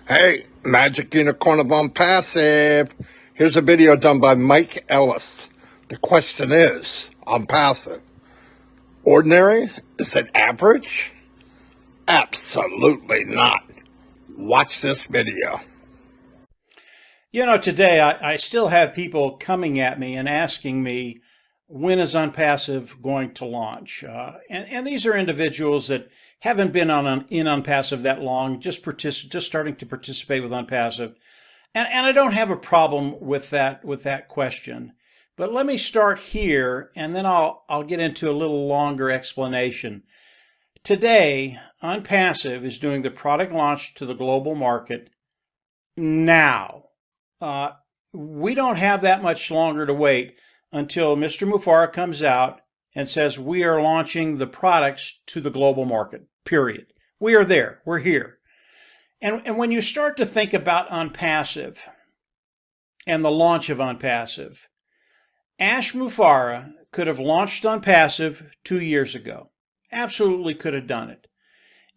Hey, Magic Unicorn of OnPassive. Here's a video done by Mike Ellis. The question is, OnPassive, ordinary? Is it average? Absolutely not. Watch this video. You know, today I still have people coming at me and asking me, when is OnPassive going to launch? And these are individuals that haven't been in OnPassive that long, just starting to participate with OnPassive. And I don't have a problem with that question. But let me start here, and then I'll get into a little longer explanation. Today, OnPassive is doing the product launch to the global market now. We don't have that much longer to wait until Mr. Mufareh comes out and says we are launching the products to the global market, period. We are there. We're here. And when you start to think about OnPassive and the launch of OnPassive, Ash Mufareh could have launched OnPassive 2 years ago. Absolutely could have done it.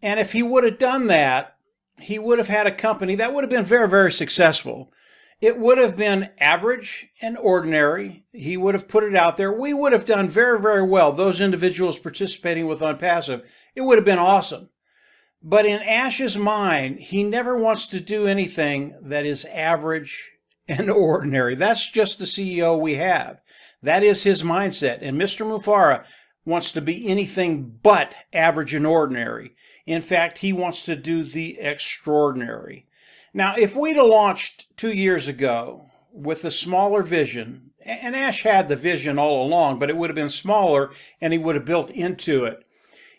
And if he would have done that, he would have had a company that would have been very, very successful. It would have been average and ordinary. He would have put it out there. We would have done very, very well. Those individuals participating with OnPassive, it would have been awesome. But in Ash's mind, he never wants to do anything that is average and ordinary. That's just the CEO we have. That is his mindset. And Mr. Mufareh wants to be anything but average and ordinary. In fact, he wants to do the extraordinary. Now, if we'd have launched 2 years ago with a smaller vision, and Ash had the vision all along, but it would have been smaller and he would have built into it.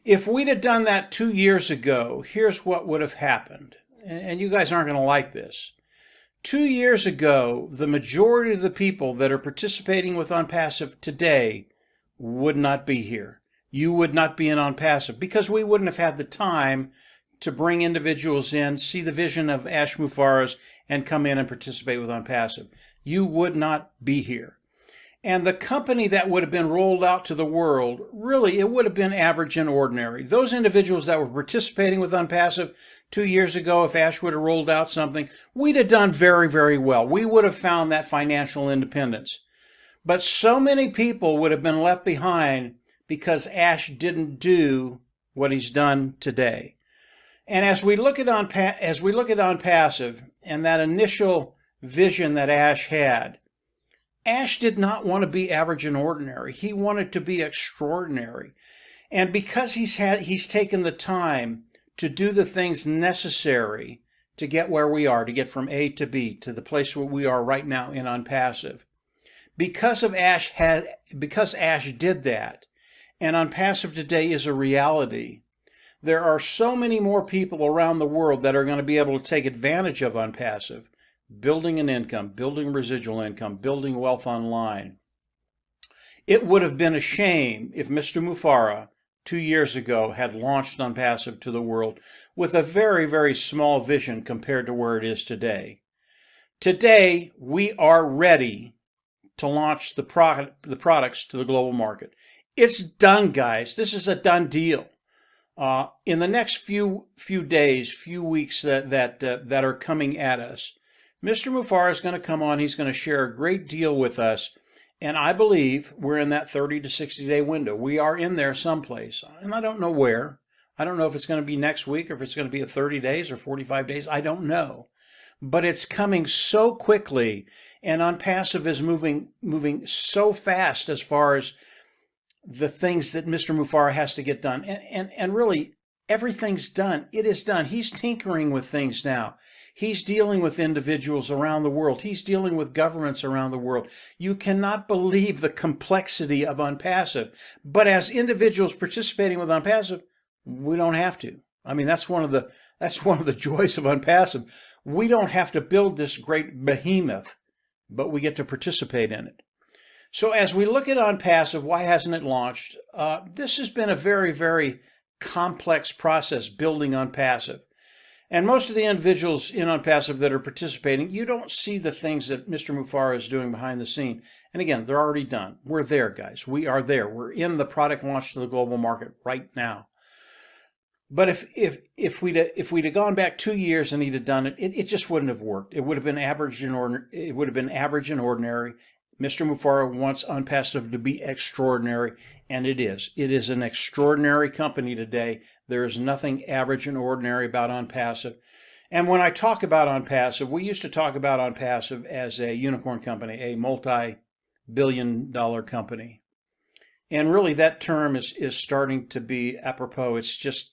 If we'd have done that 2 years ago, here's what would have happened. And you guys aren't going to like this. 2 years ago, the majority of the people that are participating with OnPassive today would not be here. You would not be in OnPassive because we wouldn't have had the time to bring individuals in, see the vision of Ash Mufareh's, and come in and participate with OnPassive. You would not be here. And the company that would have been rolled out to the world, really, it would have been average and ordinary. Those individuals that were participating with OnPassive 2 years ago, if Ash would have rolled out something, we'd have done very, very well. We would have found that financial independence. But so many people would have been left behind because Ash didn't do what he's done today. And as we look at OnPassive and that initial vision that Ash had, Ash did not want to be average and ordinary. He wanted to be extraordinary. And because he's taken the time to do the things necessary to get where we are, to get from A to B to the place where we are right now in OnPassive. Because Ash did that, and OnPassive today is a reality, there are so many more people around the world that are going to be able to take advantage of OnPassive, building an income, building residual income, building wealth online. It would have been a shame if Mr. Mufareh 2 years ago had launched OnPassive to the world with a very, very small vision compared to where it is today. Today, we are ready to launch the products to the global market. It's done, guys. This is a done deal. In the next few days, few weeks that are coming at us, Mr. Mufareh is going to come on. He's going to share a great deal with us. And I believe we're in that 30 to 60 day window. We are in there someplace. And I don't know where. I don't know if it's going to be next week or if it's going to be 30 days or 45 days. I don't know. But it's coming so quickly. And OnPassive is moving so fast as far as the things that Mr. Mufareh has to get done. And really, everything's done. It is done. He's tinkering with things now. He's dealing with individuals around the world. He's dealing with governments around the world. You cannot believe the complexity of OnPassive. But as individuals participating with OnPassive, we don't have to. I mean, that's one of the joys of OnPassive. We don't have to build this great behemoth, but we get to participate in it. So as we look at OnPassive, why hasn't it launched? This has been a very, very complex process building OnPassive. And most of the individuals in OnPassive that are participating, you don't see the things that Mr. Mufareh is doing behind the scene. And again, they're already done. We're there, guys. We are there. We're in the product launch to the global market right now. But if we'd have gone back 2 years and he'd have done it, it just wouldn't have worked. It would have been average and ordinary. It would have been average and ordinary. Mr. Mufareh wants OnPassive to be extraordinary, and it is. It is an extraordinary company today. There is nothing average and ordinary about OnPassive. And when I talk about OnPassive, we used to talk about OnPassive as a unicorn company, a multi-billion-dollar company. And really that term is starting to be apropos. It's just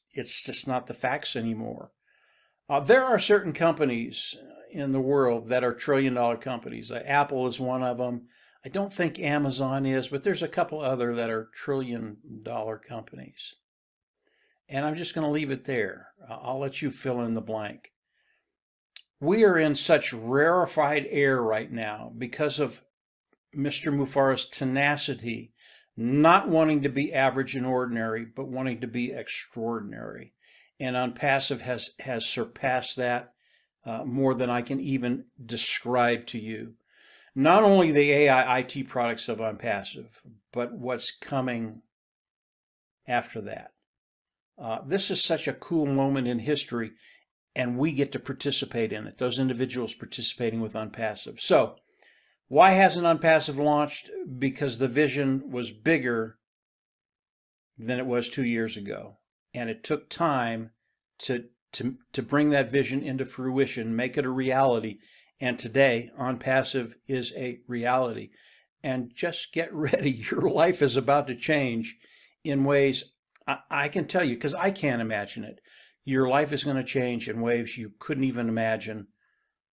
not the facts anymore. There are certain companies in the world that are trillion-dollar companies. Apple is one of them. I don't think Amazon is, but there's a couple other that are trillion-dollar companies. And I'm just going to leave it there. I'll let you fill in the blank. We are in such rarefied air right now because of Mr. Mufareh's tenacity, not wanting to be average and ordinary, but wanting to be extraordinary. And OnPassive has surpassed that more than I can even describe to you. Not only the AI IT products of OnPassive, but what's coming after that. This is such a cool moment in history, and we get to participate in it, those individuals participating with OnPassive. So, why hasn't OnPassive launched? Because the vision was bigger than it was 2 years ago. And it took time to bring that vision into fruition, make it a reality. And today, OnPassive is a reality. And just get ready. Your life is about to change in ways I can tell you, because I can't imagine it. Your life is going to change in ways you couldn't even imagine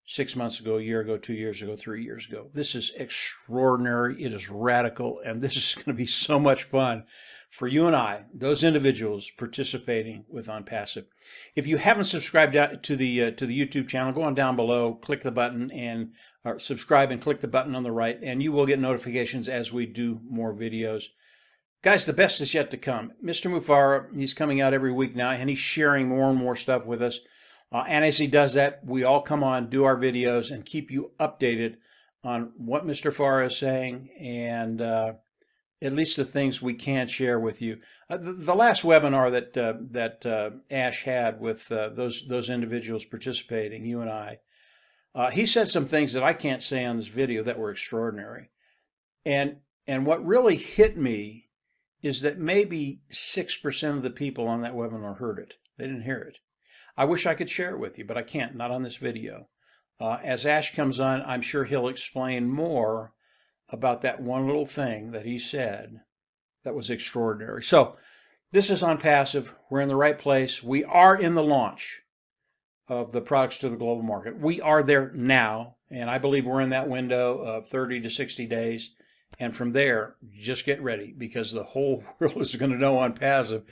6 months ago, a year ago, 2 years ago, 3 years ago. This is extraordinary. It is radical. And this is going to be so much fun for you and I, those individuals participating with OnPassive. If you haven't subscribed to the YouTube channel, go on down below, click the button and subscribe and click the button on the right, and you will get notifications as we do more videos. Guys, the best is yet to come. Mr. Mufareh, he's coming out every week now, and he's sharing more and more stuff with us. And as he does that, we all come on, do our videos, and keep you updated on what Mr. Mufareh is saying, and at least the things we can share with you. The last webinar that Ash had with those individuals participating, you and I, he said some things that I can't say on this video that were extraordinary. And what really hit me is that maybe 6% of the people on that webinar heard it. They didn't hear it. I wish I could share it with you, but I can't, not on this video. As Ash comes on, I'm sure he'll explain more about that one little thing that he said that was extraordinary. So this is OnPassive. We're in the right place. We are in the launch of the products to the global market. We are there now, and I believe we're in that window of 30 to 60 days. And from there, just get ready, because the whole world is going to know OnPassive,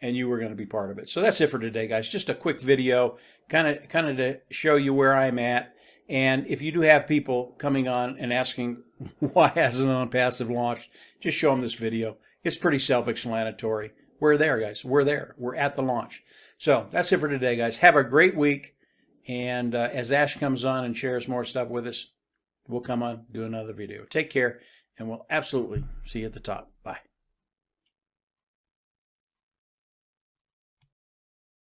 and you are going to be part of it. So that's it for today, guys. Just a quick video, kind of to show you where I'm at. And if you do have people coming on and asking why hasn't OnPassive launched, just show them this video. It's pretty self-explanatory. We're there, guys. We're there. We're at the launch. So that's it for today, guys. Have a great week. And as Ash comes on and shares more stuff with us, we'll come on, do another video. Take care. And we'll absolutely see you at the top. Bye.